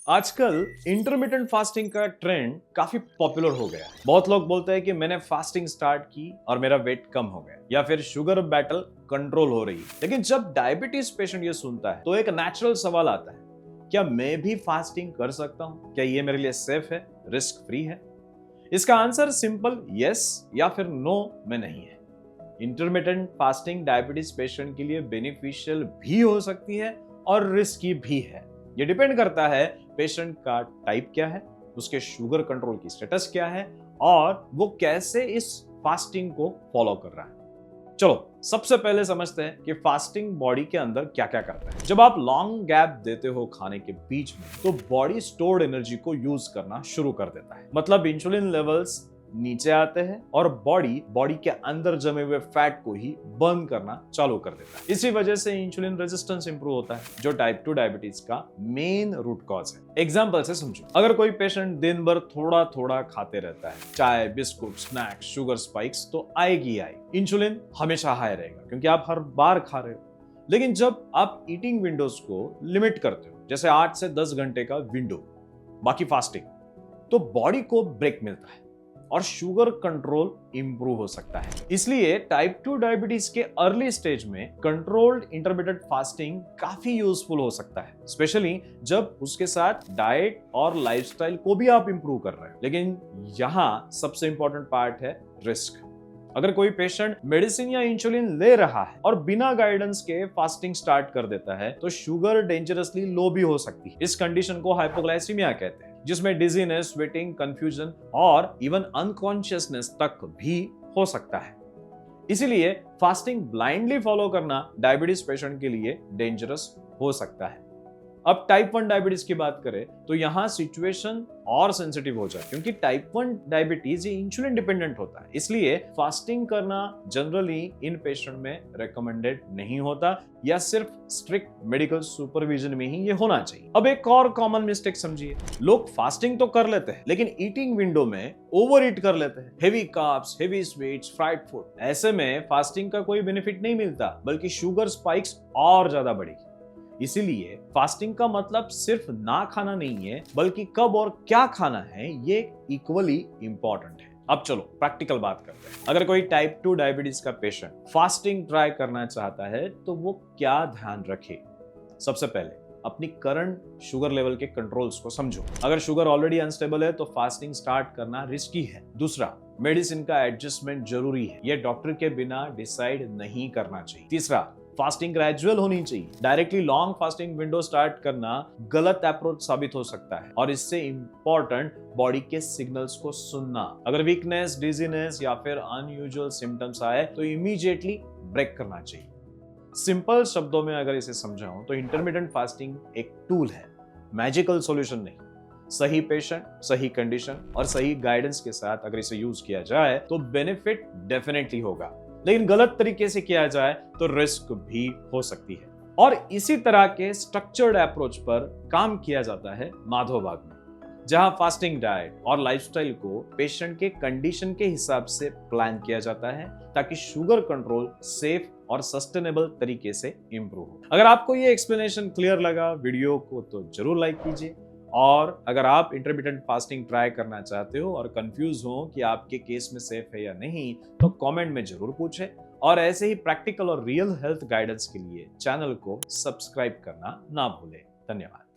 आजकल intermittent fasting का trend काफी पॉपुलर हो गया है। बहुत लोग बोलते हैं कि मैंने फास्टिंग स्टार्ट की और मेरा वेट कम हो गया, या फिर शुगर बैटल कंट्रोल हो रही है। लेकिन जब डायबिटीज पेशेंट ये सुनता है तो एक नेचुरल सवाल आता है, क्या मैं भी फास्टिंग कर सकता हूँ? क्या ये मेरे लिए सेफ है, रिस्क फ्री है? इसका आंसर सिंपल यस या फिर नो में नहीं है। इंटरमिटेंट फास्टिंग डायबिटीज पेशेंट के लिए बेनिफिशियल भी हो सकती है और रिस्की भी है। ये डिपेंड करता है पेशेंट का टाइप क्या है, उसके शुगर कंट्रोल की स्टेटस क्या है और वो कैसे इस फास्टिंग को फॉलो कर रहा है। चलो सबसे पहले समझते हैं कि फास्टिंग बॉडी के अंदर क्या क्या करता है। जब आप लॉन्ग गैप देते हो खाने के बीच में तो बॉडी स्टोर्ड एनर्जी को यूज करना शुरू कर देता है। मतलब इंसुलिन लेवल्स नीचे आते हैं और बॉडी के अंदर जमे हुए फैट को ही बर्न करना चालू कर देता है। इसी वजह से इंसुलिन रेजिस्टेंस इंप्रूव होता है, जो टाइप 2 डायबिटीज का मेन रूट कॉज है। एग्जांपल से समझो, अगर कोई पेशेंट दिन भर थोड़ा थोड़ा खाते रहता है, चाय, बिस्कुट, स्नैक्स, शुगर स्पाइक्स, तो आएगी इंसुलिन हमेशा हाई रहेगा क्योंकि आप हर बार खा रहे हो। लेकिन जब आप ईटिंग विंडोज को लिमिट करते हो, जैसे 8 से 10 घंटे का विंडो, बाकी फास्टिंग, तो बॉडी को ब्रेक मिलता है और शुगर कंट्रोल इंप्रूव हो सकता है। इसलिए टाइप 2 डायबिटीज के अर्ली स्टेज में कंट्रोल्ड इंटरमिटेंट फास्टिंग काफी यूजफुल हो सकता है, स्पेशली जब उसके साथ डाइट और लाइफस्टाइल को भी आप इंप्रूव कर रहे हो। लेकिन यहाँ सबसे इंपॉर्टेंट पार्ट है रिस्क। अगर कोई पेशेंट मेडिसिन या इंसुलिन ले रहा है और बिना गाइडेंस के फास्टिंग स्टार्ट कर देता है तो शुगर डेंजरसली लो भी हो सकती है। इस कंडीशन को हाइपोग्लाइसीमिया कहते हैं, जिसमें डिजीनेस, स्वेटिंग, कंफ्यूजन और इवन अनकॉन्शियसनेस तक भी हो सकता है। इसीलिए फास्टिंग ब्लाइंडली फॉलो करना डायबिटीज पेशेंट के लिए डेंजरस हो सकता है। अब टाइप 1 डायबिटीज की बात करें तो यहां सिचुएशन और सेंसिटिव हो जाए, क्योंकि टाइप 1 डायबिटीज ये इंसुलिन डिपेंडेंट होता है। इसलिए फास्टिंग करना जनरली इन पेशेंट में रेकमेंडेड नहीं होता, या सिर्फ स्ट्रिक्ट मेडिकल सुपरविजन में ही ये होना चाहिए। अब एक और कॉमन मिस्टेक समझिए, लोग फास्टिंग तो कर लेते हैं लेकिन ईटिंग विंडो में ओवर ईट कर लेते हैं। Heavy carbs, heavy sweets, fried food. ऐसे में फास्टिंग का कोई बेनिफिट नहीं मिलता, बल्कि शुगर स्पाइक्स और ज्यादा बढ़ेगी। इसीलिए फास्टिंग का मतलब सिर्फ ना खाना नहीं है, बल्कि कब और क्या खाना है ये इक्वली इंपॉर्टेंट है। अब चलो प्रैक्टिकल बात करते हैं। अगर कोई टाइप 2 डायबिटीज का पेशेंट फास्टिंग ट्राई करना चाहता है तो वो क्या ध्यान रखे? सबसे पहले अपनी करंट शुगर लेवल के कंट्रोल्स को समझो। अगर शुगर ऑलरेडी अनस्टेबल है तो फास्टिंग स्टार्ट करना रिस्की है। दूसरा, मेडिसिन का एडजस्टमेंट जरूरी है, यह डॉक्टर के बिना डिसाइड नहीं करना चाहिए। तीसरा, फास्टिंग ग्रेजुअल होनी चाहिए। Directly long fasting window start करना गलत अप्रोच साबित हो सकता है, और इससे इंपॉर्टेंट बॉडी के सिग्नल्स को सुनना। अगर वीकनेस, डिजीनेस या फिर अनयूजुअल सिम्टम्स आए तो इमीडिएटली ब्रेक करना चाहिए। सिंपल शब्दों में अगर इसे समझाऊं तो इंटरमिटेंट फास्टिंग एक टूल है, मैजिकल सॉल्यूशन नहीं। सही पेशेंट, सही कंडीशन और सही गाइडेंस के साथ अगर इसे यूज किया जाए तो बेनिफिट डेफिनेटली होगा, लेकिन गलत तरीके से किया जाए तो रिस्क भी हो सकती है। और इसी तरह के स्ट्रक्चर्ड अप्रोच पर काम किया जाता है माधवबाग में, जहां फास्टिंग डाइट और लाइफस्टाइल को पेशेंट के कंडीशन के हिसाब से प्लान किया जाता है, ताकि शुगर कंट्रोल सेफ और सस्टेनेबल तरीके से इंप्रूव हो। अगर आपको ये एक्सप्लेनेशन क्लियर लगा वीडियो को तो जरूर लाइक कीजिए, और अगर आप इंटरमिटेंट फास्टिंग ट्राई करना चाहते हो और कंफ्यूज हो कि आपके केस में सेफ है या नहीं, तो कमेंट में जरूर पूछें। और ऐसे ही प्रैक्टिकल और रियल हेल्थ गाइडेंस के लिए चैनल को सब्सक्राइब करना ना भूलें। धन्यवाद।